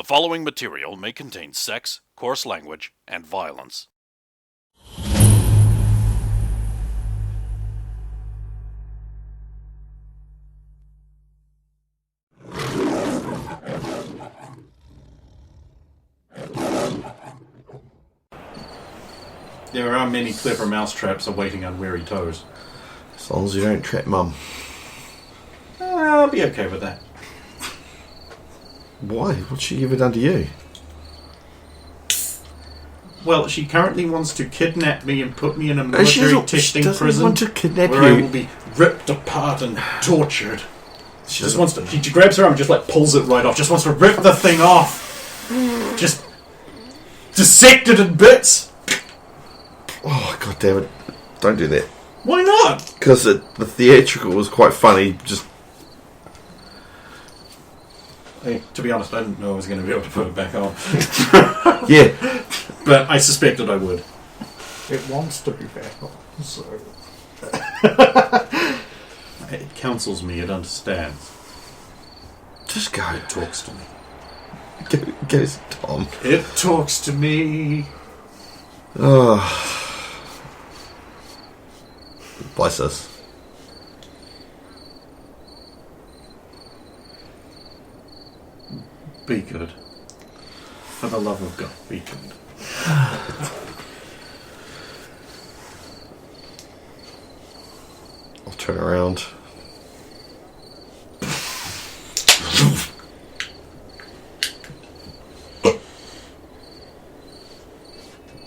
following material may contain sex, coarse language, and violence. There are many clever mousetraps awaiting unwary toes. As long as you don't trap Mum. I'll be okay with that. Why? What's she ever done to you? Well, she currently wants to kidnap me and put me in a military testing prison. She doesn't want to kidnap where you. I will be ripped apart and tortured. She just wants to. She grabs her arm and just pulls it right off. Just wants to rip the thing off. Just dissect it in bits. Oh, God damn it. Don't do that. Why not? Because the theatrical was quite funny. Just. To be honest, I didn't know I was going to be able to put it back on. Yeah. But I suspected I would. It wants to be back on, so... It counsels me, it understands. Just go. It talks to me. Go, Tom. It talks to me. Oh. Bye, sis. Be good. For the love of God, be good. I'll turn around.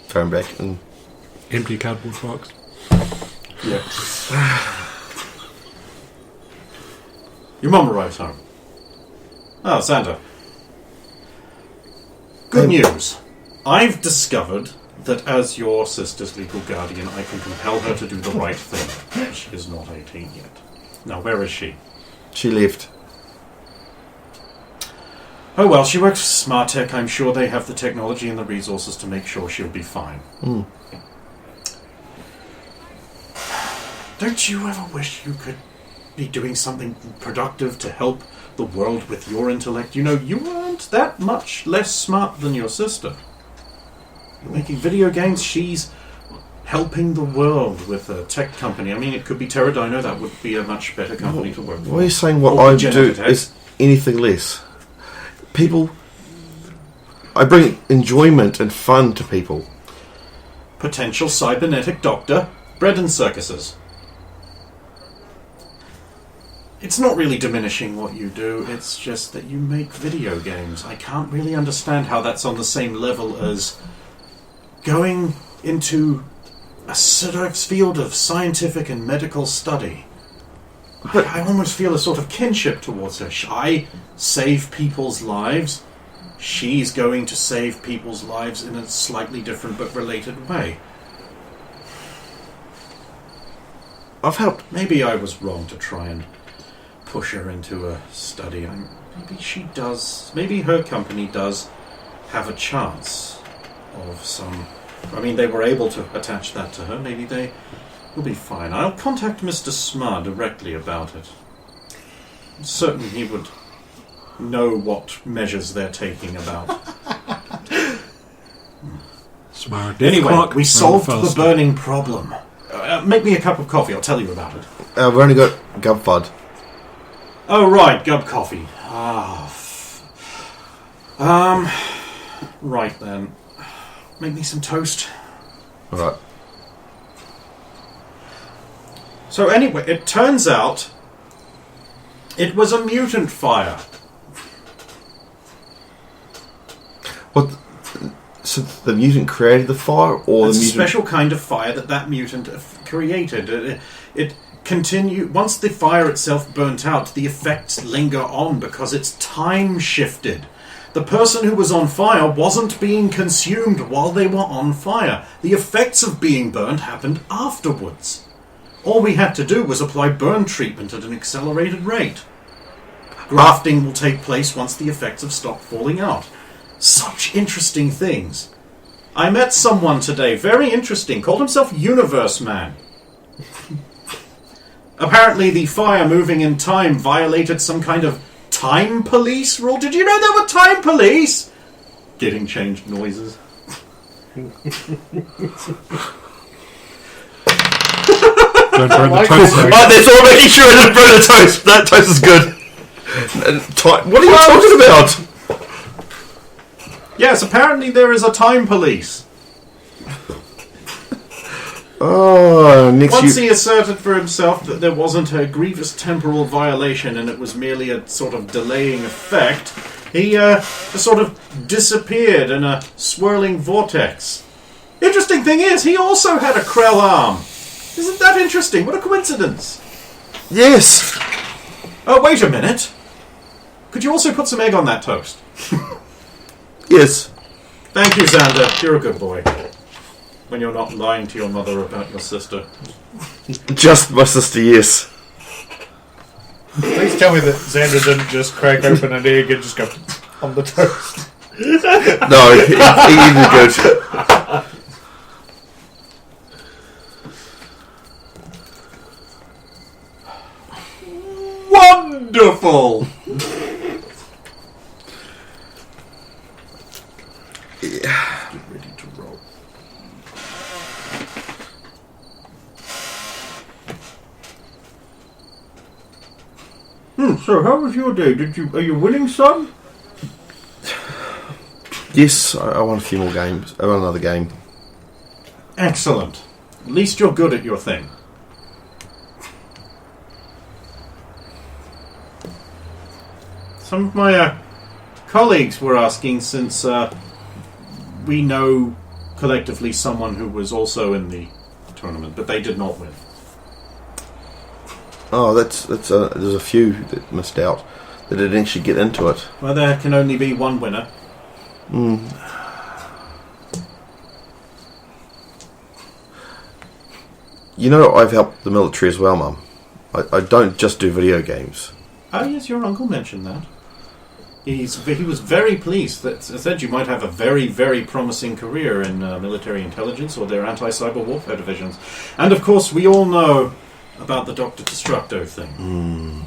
Turn back and... Empty cardboard box. Yeah. Your mum arrives home. Oh, Santa. Good news. I've discovered that as your sister's legal guardian, I can compel her to do the right thing. She is not 18 yet. Now, where is she? She left. Oh well, she works for Smart Tech. I'm sure they have the technology and the resources to make sure she'll be fine. Mm. Don't you ever wish you could be doing something productive to help the world with your intellect? You know, you aren't that much less smart than your sister. You're making video games, she's helping the world with a tech company. I mean, it could be Terradino, that would be a much better company to work for. Why are you saying what I do is anything less? People... I bring enjoyment and fun to people. Potential cybernetic doctor, bread and circuses. It's not really diminishing what you do, it's just that you make video games. I can't really understand how that's on the same level as going into a sort of field of scientific and medical study. But I almost feel a sort of kinship towards her. I save people's lives. She's going to save people's lives in a slightly different but related way. I've helped. Maybe I was wrong to try and push her into a study. Maybe she does. Maybe her company does have a chance of some... I mean, they were able to attach that to her. Maybe they will be fine. I'll contact Mr. Smart directly about it. I'm certain he would know what measures they're taking about. Smart. Anyway, we solved the burning problem. Make me a cup of coffee. I'll tell you about it. We've only got Gub Fud. Oh, right, Gub coffee. Right then. Make me some toast. Alright. So anyway, it turns out it was a mutant fire. What? So the mutant created the fire, or It's the a mutant... special kind of fire that mutant created. It continued... Once the fire itself burnt out, the effects linger on because it's time shifted. The person who was on fire wasn't being consumed while they were on fire. The effects of being burned happened afterwards. All we had to do was apply burn treatment at an accelerated rate. Grafting will take place once the effects have stopped falling out. Such interesting things. I met someone today, very interesting, called himself Universe Man. Apparently the fire moving in time violated some kind of time police rule. Did you know there were time police? Getting changed noises. Don't burn the toast. That's all making sure I didn't burn the toast. That toast is good. What are you talking about? Yes, apparently there is a time police. Oh, Once he asserted for himself that there wasn't a grievous temporal violation and it was merely a sort of delaying effect, he just sort of disappeared in a swirling vortex. Interesting thing is, he also had a Krell arm. Isn't that interesting? What a coincidence. Yes. Oh, wait a minute. Could you also put some egg on that toast? Yes. Thank you, Xander. You're a good boy. When you're not lying to your mother about your sister. Just my sister, yes. Please tell me that Xander didn't just crack open an egg and just go on the toast. No, he did good. Wonderful! Yeah. Get ready to roll. So how was your day? Are you winning some? Yes, I won a few more games. I won another game. Excellent. At least you're good at your thing. Some of my colleagues were asking, since we know collectively someone who was also in the tournament, but they did not win. Oh, there's a few that missed out that didn't actually get into it. Well, there can only be one winner. You know, I've helped the military as well, Mum. I don't just do video games. Oh yes, your uncle mentioned that. He was very pleased that said you might have a very, very promising career in military intelligence or their anti-cyber warfare divisions. And of course, we all know about the Dr. Destructo thing.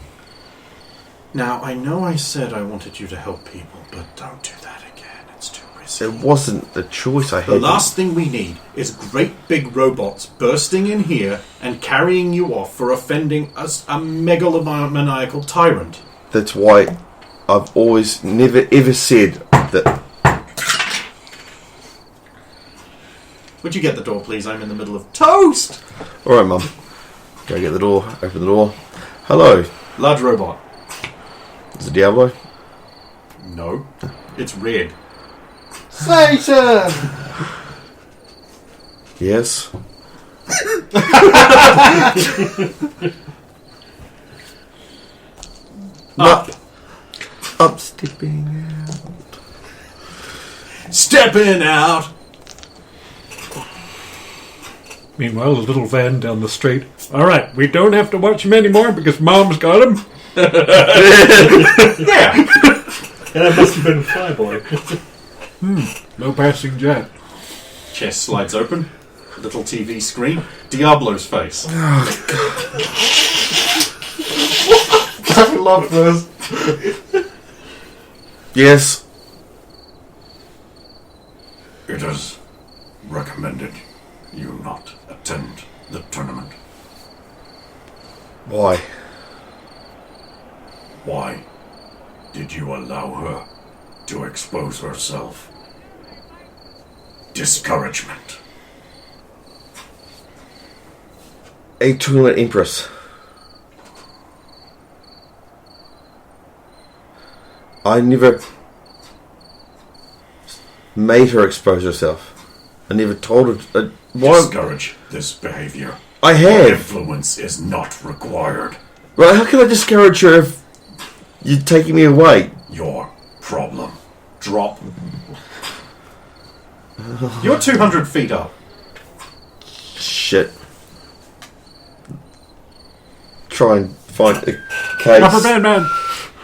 Now, I know I said I wanted you to help people, but don't do that again. It's too risky. It wasn't a choice I had. The last thing we need is great big robots bursting in here and carrying you off for offending as a megalomaniacal tyrant. That's why I've always never ever said that. Would you get the door, please? I'm in the middle of toast! Alright, Mum. Go get the door, open the door. Hello. Large robot. Is it Diablo? No. It's red. Satan! Yes. Up. Up stepping out. Stepping out! Meanwhile, a little van down the street. All right, we don't have to watch him anymore because Mom's got him. Yeah! And that must have been Flyboy. No passing jet. Chest slides open. Little TV screen. Diablo's face. I love this. Yes. It is recommended you not attend the tournament. Why? Why did you allow her to expose herself? Discouragement. A tournament empress. I never made her expose herself. I never told her. Why? Discourage this behavior. I Your have. influence is not required. Well, how can I discourage her if you're taking me away? Your problem. Drop. You're 200 feet up. Shit. Try and find a case. Rubber band man.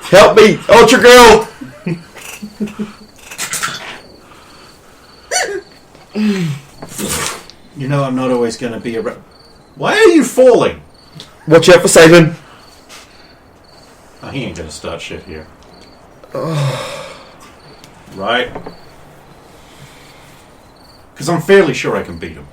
Help me, Ultra Girl! You know I'm not always going to be around. Why are you falling? Watch out for Satan. Oh, he ain't going to start shit here. Right. Because I'm fairly sure I can beat him.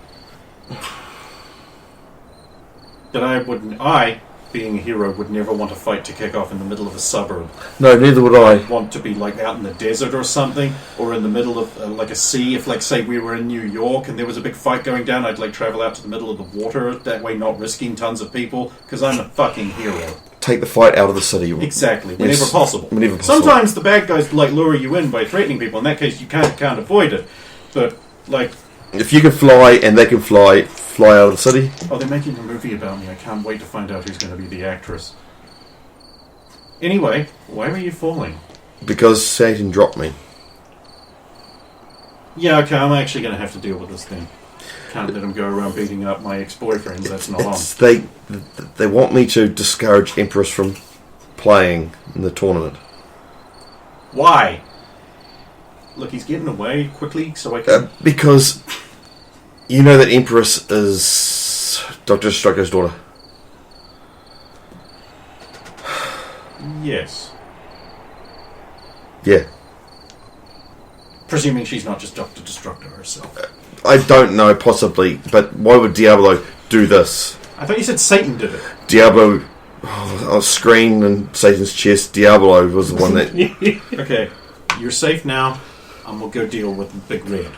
But I, being a hero, would never want a fight to kick off in the middle of a suburb. No, neither would I. I'd want to be like out in the desert or something, or in the middle of like a sea. If, like, say we were in New York and there was a big fight going down, I'd like travel out to the middle of the water, that way not risking tons of people, because I'm a fucking hero. Take the fight out of the city. Exactly, whenever Yes. possible. Whenever possible. Sometimes the bad guys like lure you in by threatening people. In that case, you can't avoid it. But like, If you can fly and they can fly out of the city. oh, they're making a movie about me. I can't wait to find out who's going to be the actress. Anyway, why were you falling? Because Satan dropped me. Yeah, okay, I'm actually going to have to deal with this thing. Can't let him go around beating up my ex-boyfriends. That's not on. They want me to discourage Empress from playing in the tournament. Why? Look, he's getting away quickly, so I can... Because you know that Empress is Dr. Strucker's daughter. Yes. Yeah. Presuming she's not just Dr. Destructor herself. I don't know, possibly, but why would Diablo do this? I thought you said Satan did it. Diablo, on screen and Satan's chest, Diablo was the one that... Okay, you're safe now, and we'll go deal with the Big Red.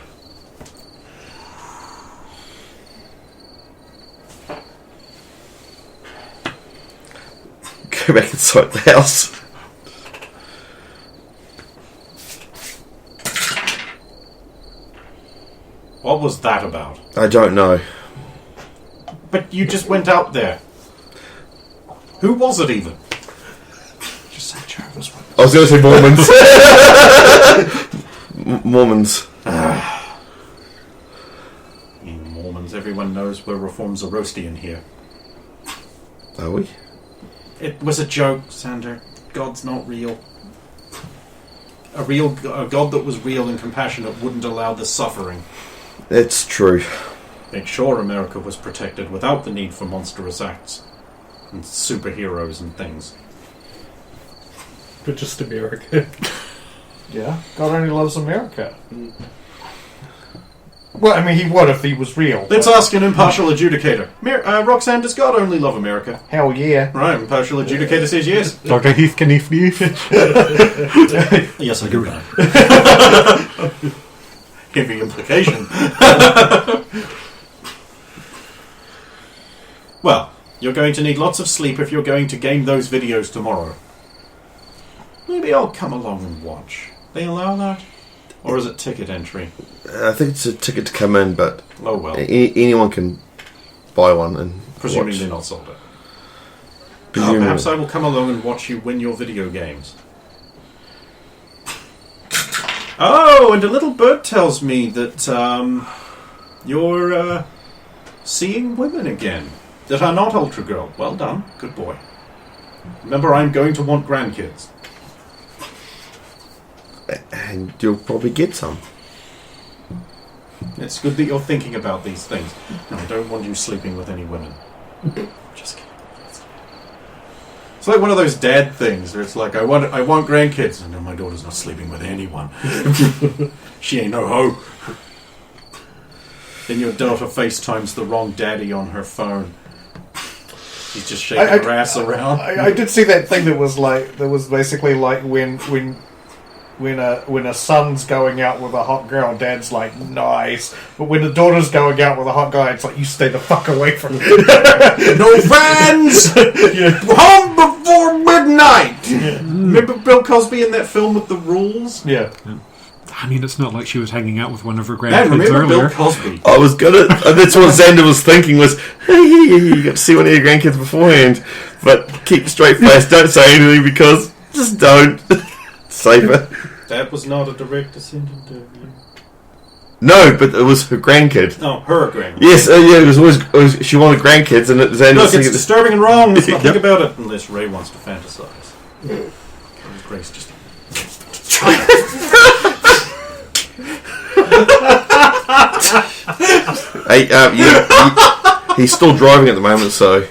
Go back inside the house. What was that about? I don't know. But you just went out there. Who was it even? Just say Jehovah's Witness. I was going to say Mormons. Mormons. Mormons, everyone knows we're Reforms are roasty in here. Are we? It was a joke, Sander. God's not real. A God that was real and compassionate wouldn't allow this suffering. It's true. Make sure America was protected without the need for monstrous acts and superheroes and things. But just America. Yeah, God only loves America. Well, I mean, he would if he was real. Let's ask an impartial adjudicator. Roxanne, does God only love America? Hell yeah. Right, impartial adjudicator says yes. Dr. Heath Knief. Yes, I do. Heavy implication. Well, you're going to need lots of sleep if you're going to game those videos tomorrow. Maybe I'll come along and watch. They allow that? Or is it ticket entry? I think it's a ticket to come in, but Oh well. anyone can buy one and Presuming watch. they're not sold it. Presumably. Perhaps I will come along and watch you win your video games. Oh, and a little bird tells me that you're seeing women again that are not Ultra Girl. Well done. Good boy. Remember, I'm going to want grandkids. And you'll probably get some. It's good that you're thinking about these things. No, I don't want you sleeping with any women. Just kidding. It's like one of those dad things where it's like, I want grandkids. And no, my daughter's not sleeping with anyone. She ain't no hoe. Then your daughter FaceTimes the wrong daddy on her phone. She's just shaking her ass around. I did see that thing that was basically like when a son's going out with a hot girl, dad's like, nice. But when the daughter's going out with a hot guy, it's like, you stay the fuck away from me. No friends! Home before midnight! Yeah. Remember Bill Cosby in that film with the rules? Yeah. I mean, it's not like she was hanging out with one of her Man, grandkids remember earlier. Bill Cosby? I was gonna. That's what Xander was thinking was, hey, you got to see one of your grandkids beforehand, but keep a straight face. Don't say anything because just don't. Safer. That was not a direct descendant of you. No, but it was her grandkid. No, her grandma. Yes, yeah, it was always she wanted grandkids, and Xander Look, was it's thinking, disturbing and wrong. Let's not Yep. think about it unless Ray wants to fantasize. Grace just... hey, he's still driving at the moment, so.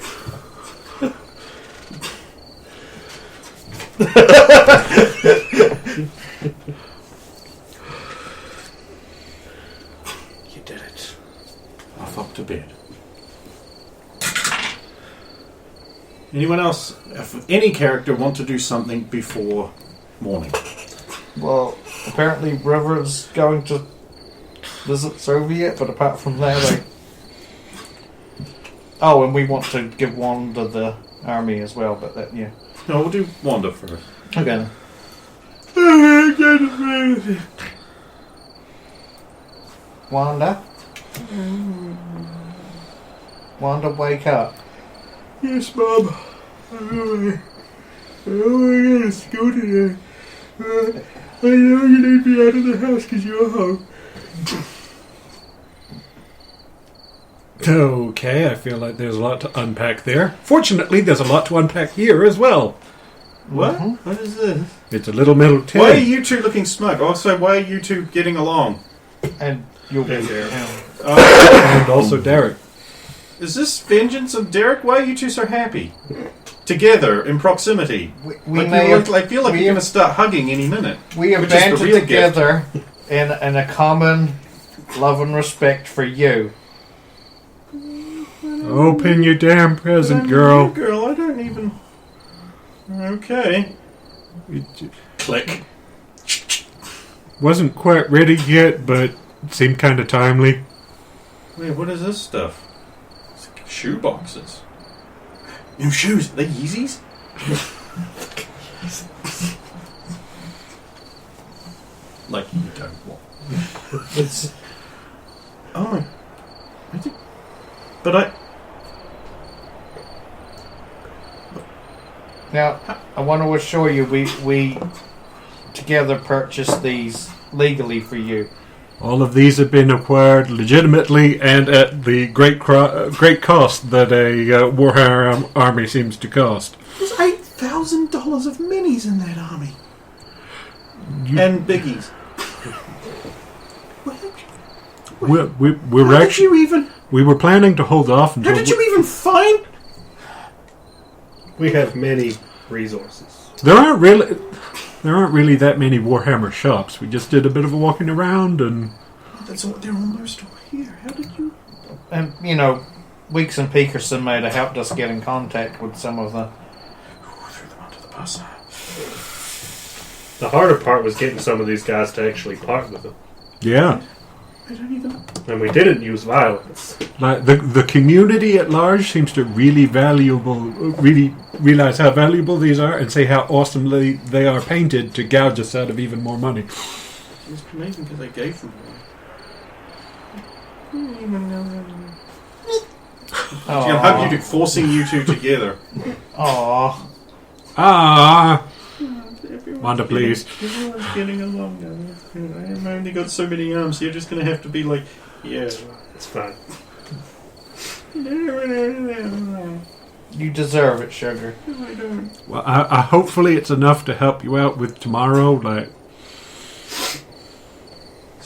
did it. Off up to bed. Anyone else, if any character, want to do something before morning? Well, apparently River's going to visit Soviet, but apart from that, they... Oh, and we want to give one to the army as well, but that, yeah. No, we'll do Wanda first. Okay. Wanda? Wanda, wake up. Yes, Mom. I'm going to school today. I know you need me out of the house because you're home. Okay, I feel like there's a lot to unpack there. Fortunately, there's a lot to unpack here as well. What? What is this? It's a little metal tin. Why are you two looking smug? Also, why are you two getting along? And you'll be And there. And also Derek. Is this vengeance of Derek? Why are you two so happy? Together, in proximity. We Like may you have, look, I feel like we you're going have- to start hugging any minute. we have which is the banded real together in a common love and respect for you. Open your damn present, I'm girl. a girl, I don't even... Okay. Click. Wasn't quite ready yet, but seemed kind of timely. Wait, what is this stuff? It's like shoe boxes. New shoes. Are they Yeezys? Like you don't want. It's... Oh my... But I... Now, I want to assure you, we together purchased these legally for you. All of these have been acquired legitimately and at the great cost that a Warhammer army seems to cost. There's $8,000 of minis in that army. And biggies. We're How did actually you even... we were planning to hold off until How did you even find... We have many resources. there aren't really that many Warhammer shops. We just did a bit of a walking around and That's all, they're almost all here. How did you... And, you know, Weeks and Pekerson may have helped us get in contact with some of the... Threw them under the bus. The harder part was getting some of these guys to actually part with them. yeah. I don't even... And we didn't use violence. Like the community at large seems to really realize how valuable these are and say how awesomely they are painted to gouge us out of even more money. It's amazing because I gave them one. Oh, How you do, forcing you two together. Aw. Ah, Wanda, please. Everyone's getting along now. I've only got so many arms, so you're just going to have to be like, yeah. It's fine. You deserve it, sugar. No, I don't. Well, I hopefully it's enough to help you out with tomorrow. Like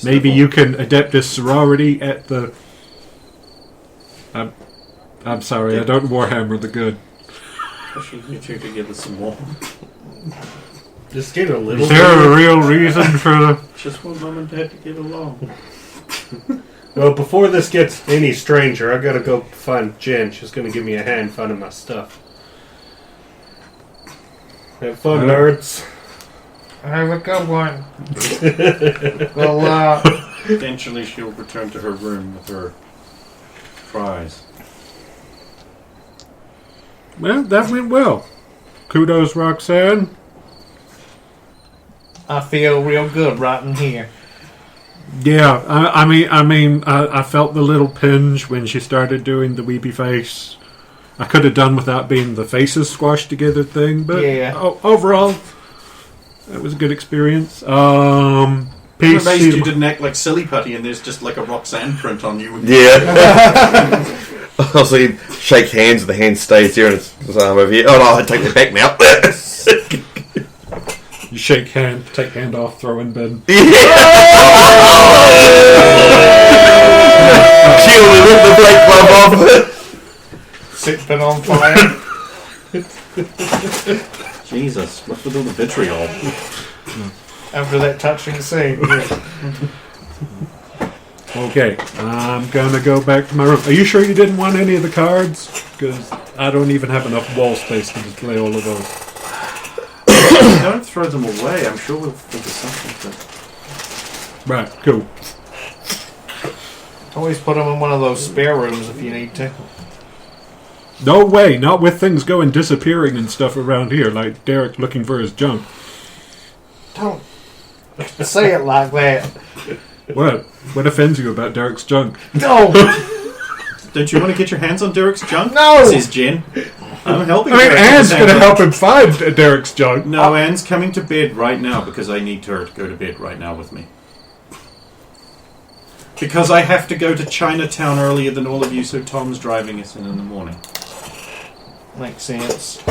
maybe you can adapt this sorority at the. I'm sorry, I don't Warhammer the good. Pushing you two together some more. Just get a little Is there a real reason for? Just want mum and dad to get along. Well, before this gets any stranger, I gotta go find Jen. She's gonna give me a hand finding my stuff. Have fun, nerds. Have a good one. Well, Eventually she'll return to her room with her prize. Well, that went well. Kudos, Roxanne. I feel real good right in here. Yeah, I felt the little pinch when she started doing the weepy face. I could have done without being the faces squashed together thing, but Yeah. Overall, it was a good experience. Peace. I'm amazed you didn't act like silly putty and there's just like a Roxanne print on you. Yeah. Also, he'd shake hands, and the hand stays here, and his arm over here. Oh no, I take it back now. You shake hand, take hand off, throw in bin. Kill me with the black glove off. Sipping on fire. Jesus, what's with all the vitriol? After that touching scene. Well, Okay, I'm gonna go back to my room. Are you sure you didn't want any of the cards? Because I don't even have enough wall space to display all of those. Don't throw them away. I'm sure we'll figure something out. Right, cool. Always put them in one of those spare rooms if you need to. No way, not with things going disappearing and stuff around here, like Derek looking for his junk. Don't say it like that. What? What offends you about Derek's junk? No! Don't you want to get your hands on Derek's junk? No! Says Jen. I'm helping I mean, Derek Anne's get his gonna hands help him find Derek's junk. on- No, Anne's coming to bed right now because I need her to go to bed right now with me. Because I have to go to Chinatown earlier than all of you, so Tom's driving us in the morning. Makes sense.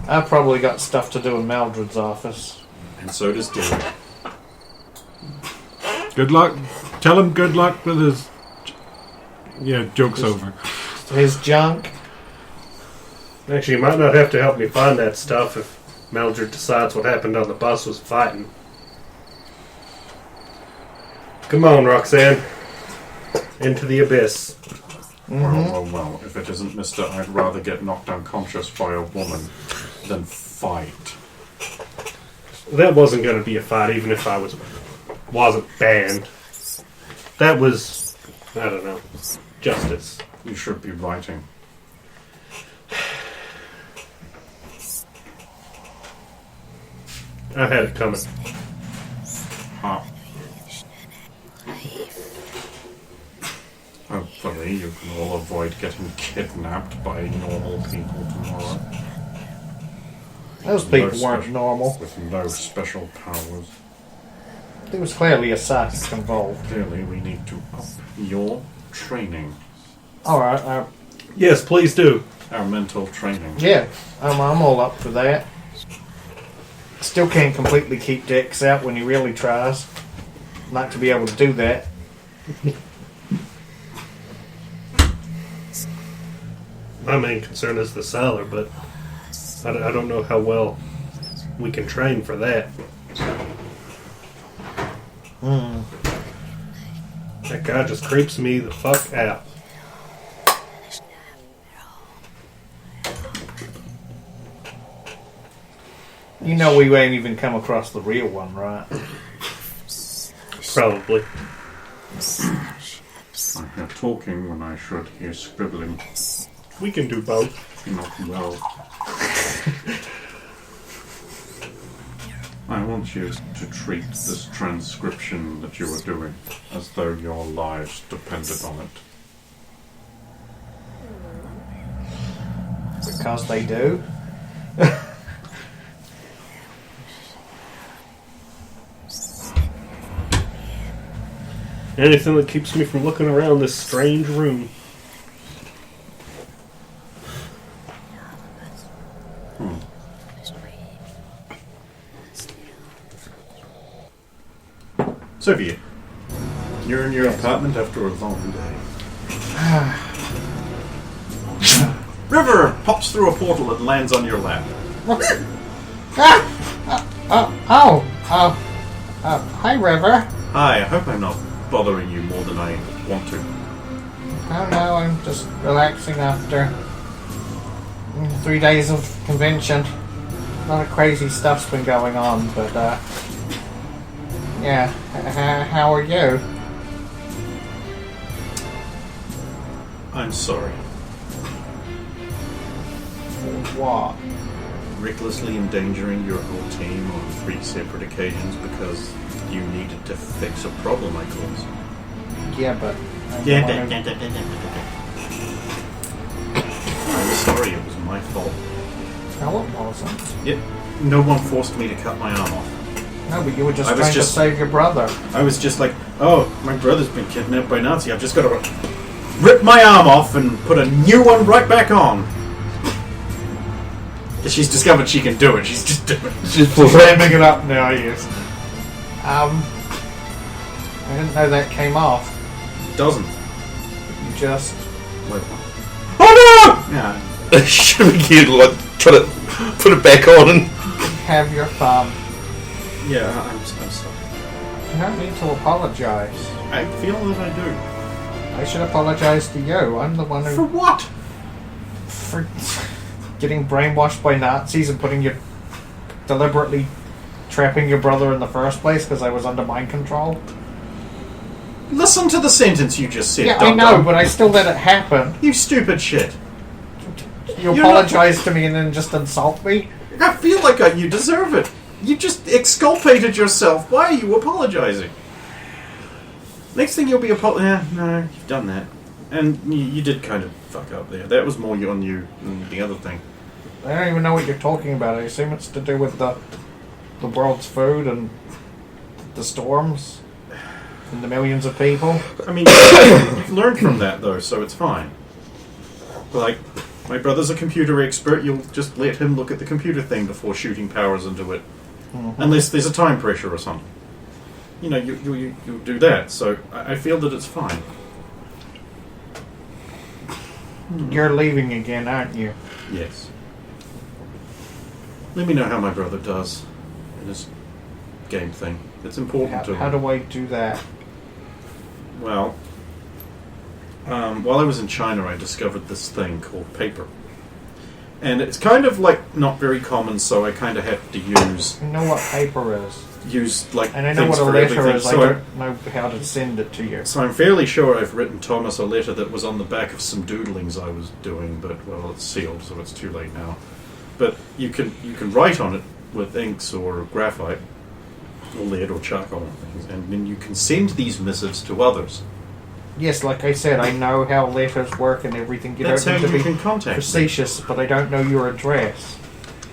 I've probably got stuff to do in Maldred's office. And so does Derek. Good luck. Tell him good luck with his... Yeah, joke's over. His junk. Actually, you might not have to help me find that stuff if Mildred decides what happened on the bus was fighting. Come on, Roxanne. Into the abyss. Well, if it isn't Mr. I'd rather get knocked unconscious by a woman than fight. That wasn't going to be a fight, even if I wasn't banned. That was, I don't know, justice. You should be writing. I had it coming. Huh. Hopefully you can all avoid getting kidnapped by normal people tomorrow. Those people weren't normal. With no special powers. There was clearly a psychic involved. Clearly we need to up your training. Alright, Yes, please do. Our mental training. yeah, I'm all up for that. Still can't completely keep Dex out when he really tries. Not to be able to do that. My main concern is the cellar, but I don't know how well we can train for that. That guy just creeps me the fuck out. You know we ain't even come across the real one, right? Probably. I hear talking when I should hear scribbling. We can do both. Not well. I want you to treat this transcription that you are doing as though your lives depended on it. Because they do. Anything that keeps me from looking around this strange room. Sophia, you're in your apartment after a long day. River pops through a portal and lands on your lap. Hi, River. Hi, I hope I'm not bothering you more than I want to. Oh no, I'm just relaxing after 3 days of convention. A lot of crazy stuff's been going on, but yeah. How are you? I'm sorry. What? Recklessly endangering your whole team on 3 separate occasions because you needed to fix a problem I caused. Yeah, but I'm sorry, it was my fault. no, it wasn't. Yep, no one forced me to cut my arm off. No, but you were just I was trying just- to save your brother. I was just like, oh, my brother's been kidnapped by Nazi. I've just got to rip my arm off and put a new one right back on. She's discovered she can do it. She's just doing it. She's ramping it up now, yes. I didn't know that came off. Doesn't. You just... Wait. Oh no! Yeah. Shouldn't you like try to put it back on and have your thumb. Yeah, I'm sorry. You don't need to apologize. I feel that I do. I should apologize to you. I'm the one For who... what? For getting brainwashed by Nazis and putting you... deliberately trapping your brother in the first place because I was under mind control. Listen to the sentence you just said. Yeah, I know, but I still let it happen. You stupid shit. You You're apologize to me and then just insult me? I feel like you deserve it. You just exculpated yourself. Why are you apologizing? Next thing you'll be yeah, no, you've done that. And you did kind of fuck up there. That was more on you than the other thing. I don't even know what you're talking about. I assume it's to do with the world's food and the storms and the millions of people. I mean, you've learned from that, though, so it's fine. Like, my brother's a computer expert. You'll just let him look at the computer thing before shooting powers into it. Mm-hmm. Unless there's a time pressure or something. You know, you do that, so I feel that it's fine. You're leaving again, aren't you? Yes. Let me know how my brother does in his game thing. It's important to him. How do I do that? Well, while I was in China, I discovered this thing called paper. And it's kind of like not very common, so I kind of have to use... I know what paper is. Use, like, and I know things what a for letter everything. is. So I don't know how to send it to you. So I'm fairly sure I've written Thomas a letter that was on the back of some doodlings I was doing, but, well, it's sealed, so it's too late now. But you can write on it with inks or graphite, or lead or charcoal and things, and then you can send these missives to others. Yes, like I said, I know how letters work and everything. That's don't how need you to be can contact facetious, but I don't know your address.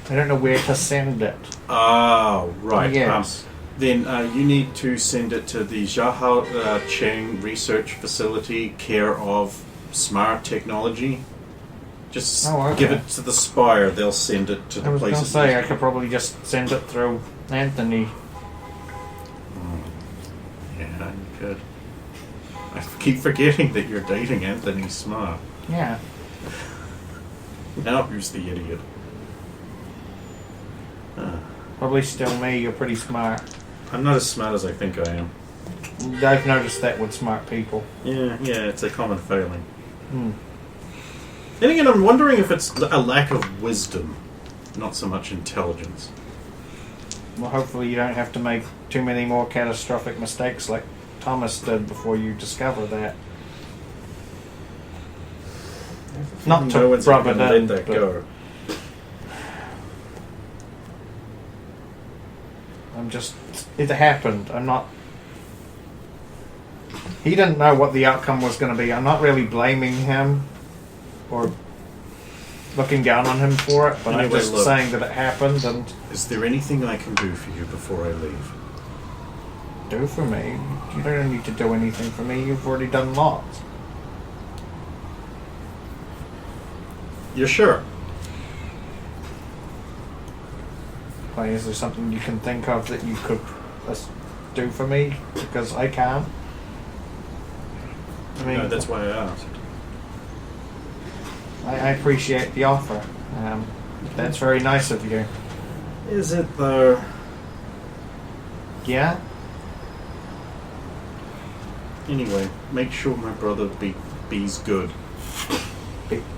I don't know where to send it. Oh, right. Yes. Then you need to send it to the Zhahao Cheng Research Facility, care of Smart Technology. Just give it to the Spire. They'll send it to the I was going to places. say, I could probably just send it through Anthony. Yeah, you could. I keep forgetting that you're dating Anthony Smart. Yeah. Now who's the idiot? Probably still me. You're pretty smart. I'm not as smart as I think I am. I've noticed that with smart people. Yeah, it's a common failing. Hmm. Then again, I'm wondering if it's a lack of wisdom, not so much intelligence. Well, hopefully you don't have to make too many more catastrophic mistakes like Thomas did before you discover that. Not to rub it in, let that but go. it happened. I'm not... He didn't know what the outcome was going to be. I'm not really blaming him or looking down on him for it, but Anyway, I'm just look. saying that it happened and... Is there anything I can do for you before I leave? Do for me? You don't need to do anything for me. You've already done lots. You're sure? Why, is there something you can think of that you could do for me? Because I can't. I mean, No, that's why I asked. I appreciate the offer. That's very nice of you. Is it though? Yeah? Anyway, make sure my brother B's good.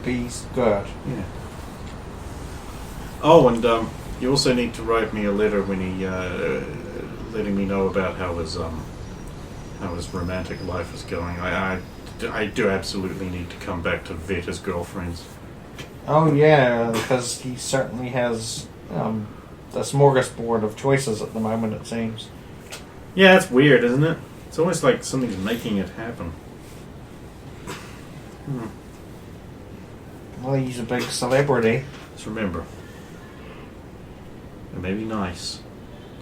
Be's good. Yeah. Oh, and you also need to write me a letter when he letting me know about how his romantic life is going. I do absolutely need to come back to vet his girlfriends. Oh yeah, because he certainly has a smorgasbord of choices at the moment, it seems. Yeah, it's weird, isn't it? It's almost like something's making it happen. Well, he's a big celebrity. Just remember, it may be nice,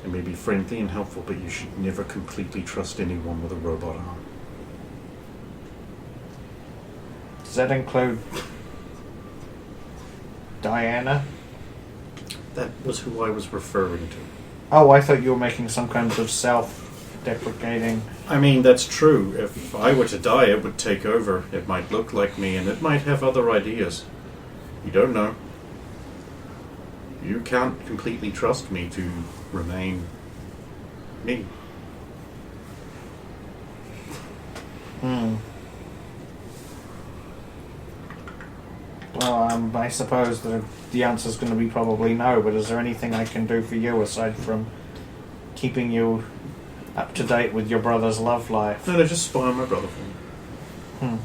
it may be friendly and helpful, but you should never completely trust anyone with a robot arm. Does that include Diana? That was who I was referring to. Oh, I thought you were making some kind of self-deprecating... I mean, that's true. If I were to die, it would take over. It might look like me, and it might have other ideas. You don't know. You can't completely trust me to remain me. I suppose the answer's going to be probably no, but is there anything I can do for you aside from keeping you up to date with your brother's love life? No, just spy on my brother for me.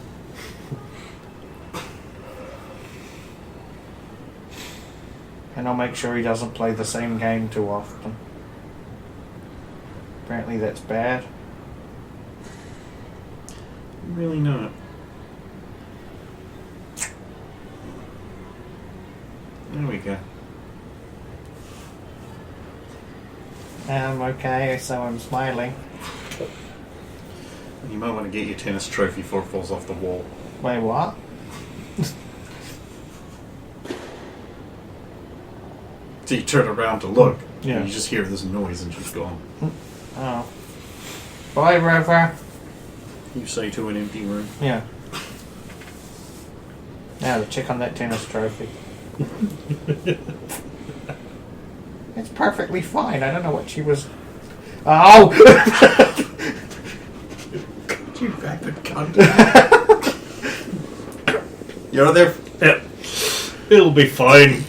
And I'll make sure he doesn't play the same game too often. Apparently that's bad. Really not. There we go. Okay, so I'm smiling. You might want to get your tennis trophy before it falls off the wall. Wait, what? So you turn around to look, Yeah. and you just hear this noise and she's gone. Oh. Bye, River. You say to an empty room. Yeah. Now to check on that tennis trophy. It's perfectly fine. I don't know what she was. Oh! You bastard cunt. You're there. It'll be fine.